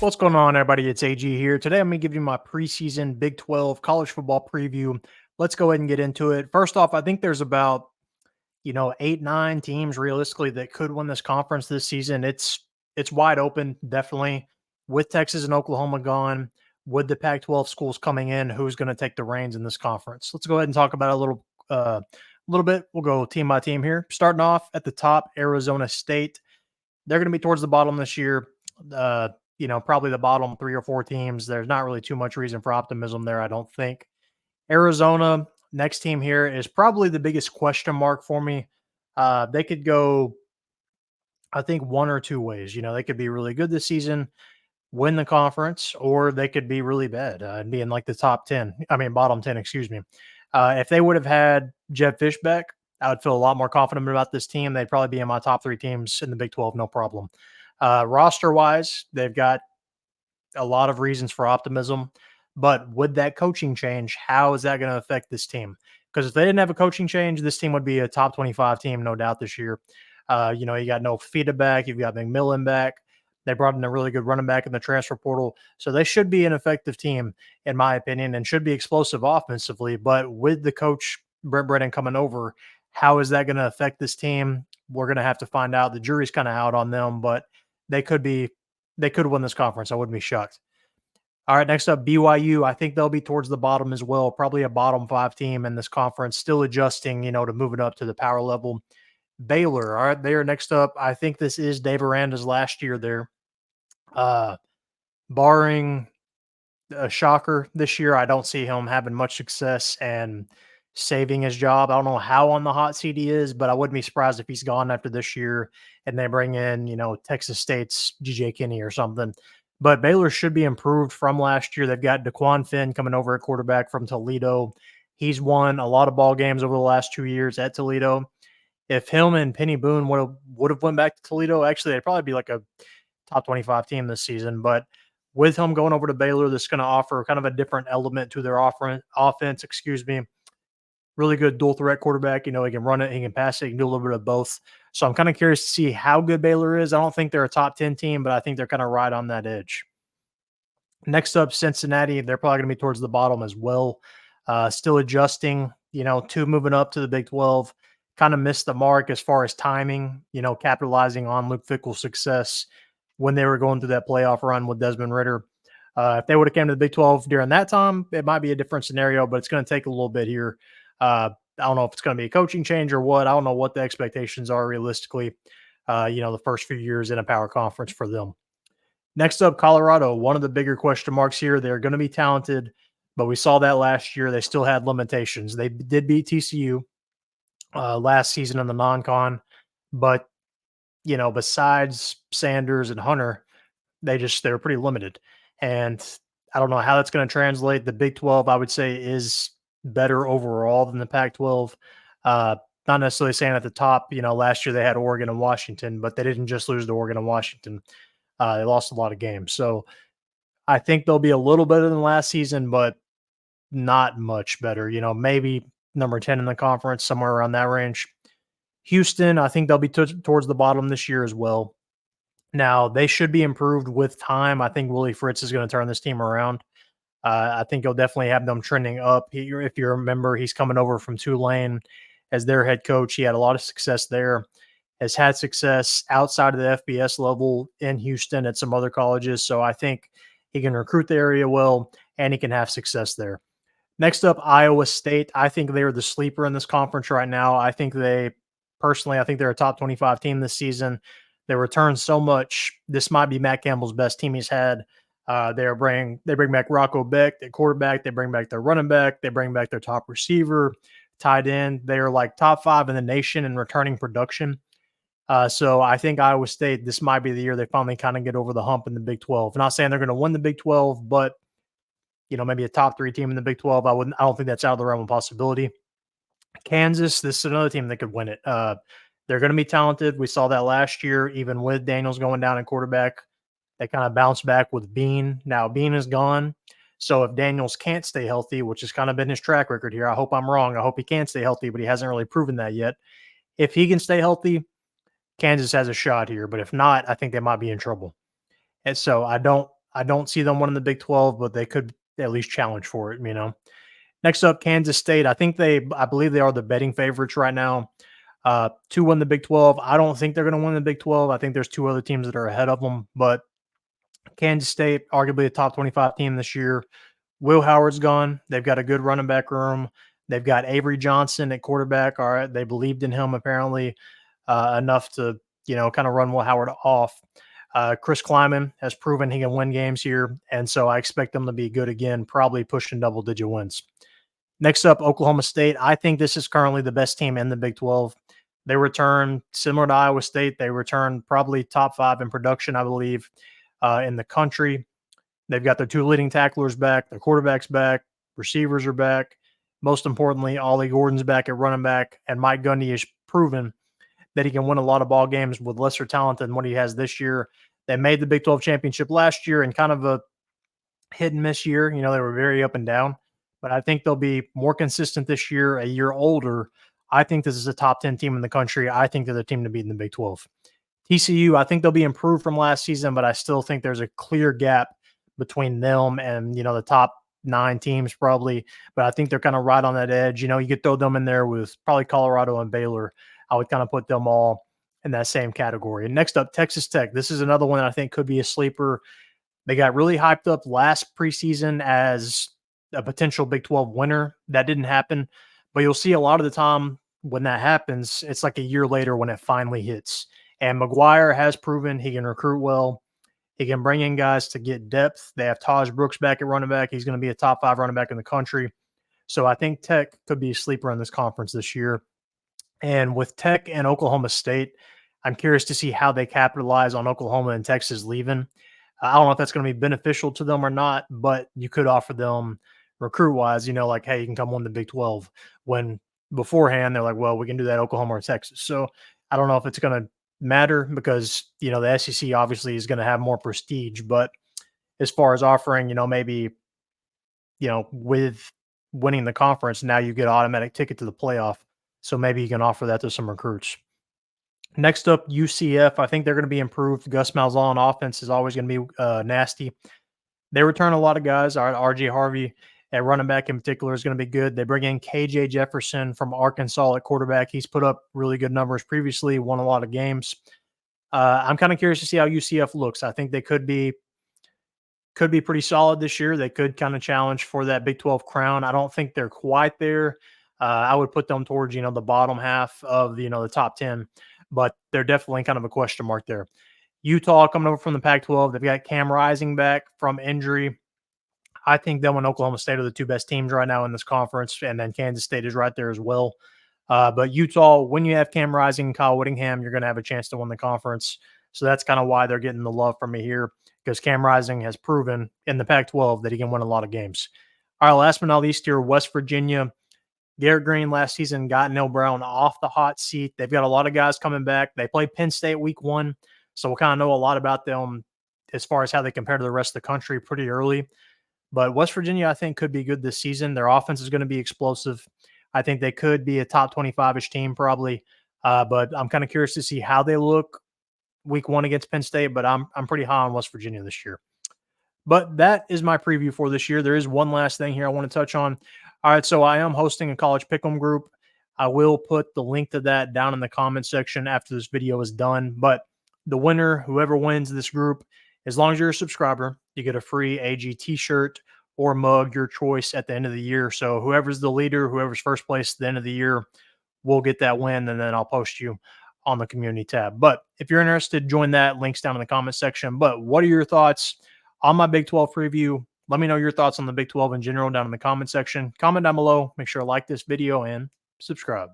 What's going on, everybody? It's AG here. Today, I'm going to give you my preseason Big 12 college football preview. Let's go ahead and get into it. First off, I think there's about 8, 9 teams realistically that could win this conference this season. It's wide open, definitely. With Texas and Oklahoma gone, with the Pac-12 schools coming in, who's going to take the reins in this conference? Let's go ahead and talk about it a little bit. We'll go team by team here. Starting off at the top, Arizona State. They're going to be towards the bottom this year. Probably the bottom 3 or 4 teams. There's not really too much reason for optimism there, I don't think. Arizona, next team here, is probably the biggest question mark for me. They could go, I think, one or two ways. They could be really good this season, win the conference, or they could be really bad and be in like the bottom 10, excuse me. If they would have had Jeb Fish back, I would feel a lot more confident about this team. They'd probably be in my top 3 teams in the Big 12, no problem. Roster wise, they've got a lot of reasons for optimism, but with that coaching change, how is that going to affect this team? Because if they didn't have a coaching change, this team would be a top 25 team, no doubt, this year. You got no fifita back, you've got McMillan back. They brought in a really good running back in the transfer portal. So they should be an effective team, in my opinion, and should be explosive offensively. But with the coach, Brent Brennan, coming over, how is that going to affect this team? We're going to have to find out. The jury's kind of out on them, but they could win this conference. I wouldn't be shocked. All right, next up, BYU. I think they'll be towards the bottom as well, probably a bottom 5 team in this conference, still adjusting, to moving up to the power level. Baylor, all right, they are next up. I think this is Dave Aranda's last year there. Barring a shocker this year, I don't see him having much success and saving his job. I don't know how on the hot seat he is, but I wouldn't be surprised if he's gone after this year and they bring in, Texas State's GJ Kinney or something. But Baylor should be improved from last year. They've got DeQuan Finn coming over at quarterback from Toledo. He's won a lot of ball games over the last 2 years at Toledo. If him and Penny Boone would have went back to Toledo, actually, they'd probably be like a top 25 team this season. But with him going over to Baylor, that's going to offer kind of a different element to their offense. Excuse me. Really good dual threat quarterback. He can run it, he can pass it, he can do a little bit of both. So I'm kind of curious to see how good Baylor is. I don't think they're a top 10 team, but I think they're kind of right on that edge. Next up, Cincinnati. They're probably going to be towards the bottom as well. Still adjusting, to moving up to the Big 12. Kind of missed the mark as far as timing, capitalizing on Luke Fickell's success when they were going through that playoff run with Desmond Ridder. If they would have came to the Big 12 during that time, it might be a different scenario, but it's going to take a little bit here. I don't know if it's going to be a coaching change or what. I don't know what the expectations are realistically, the first few years in a power conference for them. Next up, Colorado, one of the bigger question marks here. They're going to be talented, but we saw that last year. They still had limitations. They did beat TCU last season in the non-con, but, besides Sanders and Hunter, they're pretty limited. And I don't know how that's going to translate. The Big 12, I would say, is better overall than the Pac-12. Not necessarily saying at the top, last year they had Oregon and Washington, but they didn't just lose to Oregon and Washington. They lost a lot of games. So I think they'll be a little better than last season, but not much better. Maybe number 10 in the conference, somewhere around that range. Houston, I think they'll be towards the bottom this year as well. Now, they should be improved with time. I think Willie Fritz is going to turn this team around. I think he'll definitely have them trending up. If you remember, he's coming over from Tulane as their head coach. He had a lot of success there, has had success outside of the FBS level in Houston at some other colleges. So I think he can recruit the area well, and he can have success there. Next up, Iowa State. I think they're the sleeper in this conference right now. I think they're a top 25 team this season. They return so much. This might be Matt Campbell's best team he's had. They bring back Rocco Becht at quarterback. They bring back their running back. They bring back their top receiver, tight end. They're like top 5 in the nation in returning production. So I think Iowa State, this might be the year they finally kind of get over the hump in the Big 12. I'm not saying they're going to win the Big 12, but maybe a top 3 team in the Big 12. I don't think that's out of the realm of possibility. Kansas, this is another team that could win it. They're going to be talented. We saw that last year, even with Daniels going down at quarterback. They kind of bounced back with Bean. Now Bean is gone. So if Daniels can't stay healthy, which has kind of been his track record here, I hope I'm wrong. I hope he can stay healthy, but he hasn't really proven that yet. If he can stay healthy, Kansas has a shot here. But if not, I think they might be in trouble. And so I don't I don't see them winning the Big 12, but they could at least challenge for it, you know. Next up, Kansas State. I believe they are the betting favorites right now to win the Big 12. I don't think they're going to win the Big 12. I think there's two other teams that are ahead of them, but Kansas State, arguably a top 25 team this year. Will Howard's gone. They've got a good running back room. They've got Avery Johnson at quarterback. All right, they believed in him apparently enough to kind of run Will Howard off. Chris Kleiman has proven he can win games here, and so I expect them to be good again, probably pushing double-digit wins. Next up, Oklahoma State. I think this is currently the best team in the Big 12. They return similar to Iowa State. They return probably top 5 in production, I believe, in the country. They've got their 2 leading tacklers back, their quarterback's back, receivers are back. Most importantly, Ollie Gordon's back at running back, and Mike Gundy has proven that he can win a lot of ball games with lesser talent than what he has this year. They made the Big 12 championship last year in kind of a hit and miss year. You know, they were very up and down, but I think they'll be more consistent this year, a year older. I think this is a top 10 team in the country. I think they're the team to beat in the Big 12. TCU, I think they'll be improved from last season, but I still think there's a clear gap between them and, the top 9 teams probably. But I think they're kind of right on that edge. You could throw them in there with probably Colorado and Baylor. I would kind of put them all in that same category. And next up, Texas Tech. This is another one that I think could be a sleeper. They got really hyped up last preseason as a potential Big 12 winner. That didn't happen. But you'll see a lot of the time when that happens, it's like a year later when it finally hits. And McGuire has proven he can recruit well. He can bring in guys to get depth. They have Taj Brooks back at running back. He's going to be a top 5 running back in the country. So I think Tech could be a sleeper in this conference this year. And with Tech and Oklahoma State, I'm curious to see how they capitalize on Oklahoma and Texas leaving. I don't know if that's going to be beneficial to them or not, but you could offer them recruit-wise, like, hey, you can come win the Big 12. When beforehand, they're like, well, we can do that Oklahoma or Texas. So I don't know if it's going to matter because, the SEC obviously is going to have more prestige. But as far as offering, maybe, with winning the conference, now you get an automatic ticket to the playoff. So maybe you can offer that to some recruits. Next up, UCF. I think they're going to be improved. Gus Malzahn offense is always going to be nasty. They return a lot of guys. RJ Harvey at running back in particular is going to be good. They bring in KJ Jefferson from Arkansas at quarterback. He's put up really good numbers previously, won a lot of games. I'm kind of curious to see how UCF looks. I think they could be pretty solid this year. They could kind of challenge for that Big 12 crown. I don't think they're quite there. I would put them towards, the bottom half of the top 10, but they're definitely kind of a question mark there. Utah coming over from the Pac-12. They've got Cam Rising back from injury. I think them and Oklahoma State are the 2 best teams right now in this conference, and then Kansas State is right there as well. But Utah, when you have Cam Rising and Kyle Whittingham, you're going to have a chance to win the conference. So that's kind of why they're getting the love from me here, because Cam Rising has proven in the Pac-12 that he can win a lot of games. All right, last but not least here, West Virginia. Garrett Green last season got Neal Brown off the hot seat. They've got a lot of guys coming back. They played Penn State week 1, so we'll kind of know a lot about them as far as how they compare to the rest of the country pretty early. But West Virginia, I think, could be good this season. Their offense is going to be explosive. I think they could be a top 25-ish team probably. But I'm kind of curious to see how they look week 1 against Penn State. But I'm pretty high on West Virginia this year. But that is my preview for this year. There is one last thing here I want to touch on. All right, so I am hosting a college pick'em group. I will put the link to that down in the comment section after this video is done. But the winner, whoever wins this group, as long as you're a subscriber, you get a free AG t-shirt or mug, your choice, at the end of the year. So whoever's the leader, whoever's first place at the end of the year, will get that win, and then I'll post you on the community tab. But if you're interested, join that. Links down in the comment section. But what are your thoughts on my Big 12 preview? Let me know your thoughts on the Big 12 in general down in the comment section. Comment down below. Make sure to like this video and subscribe.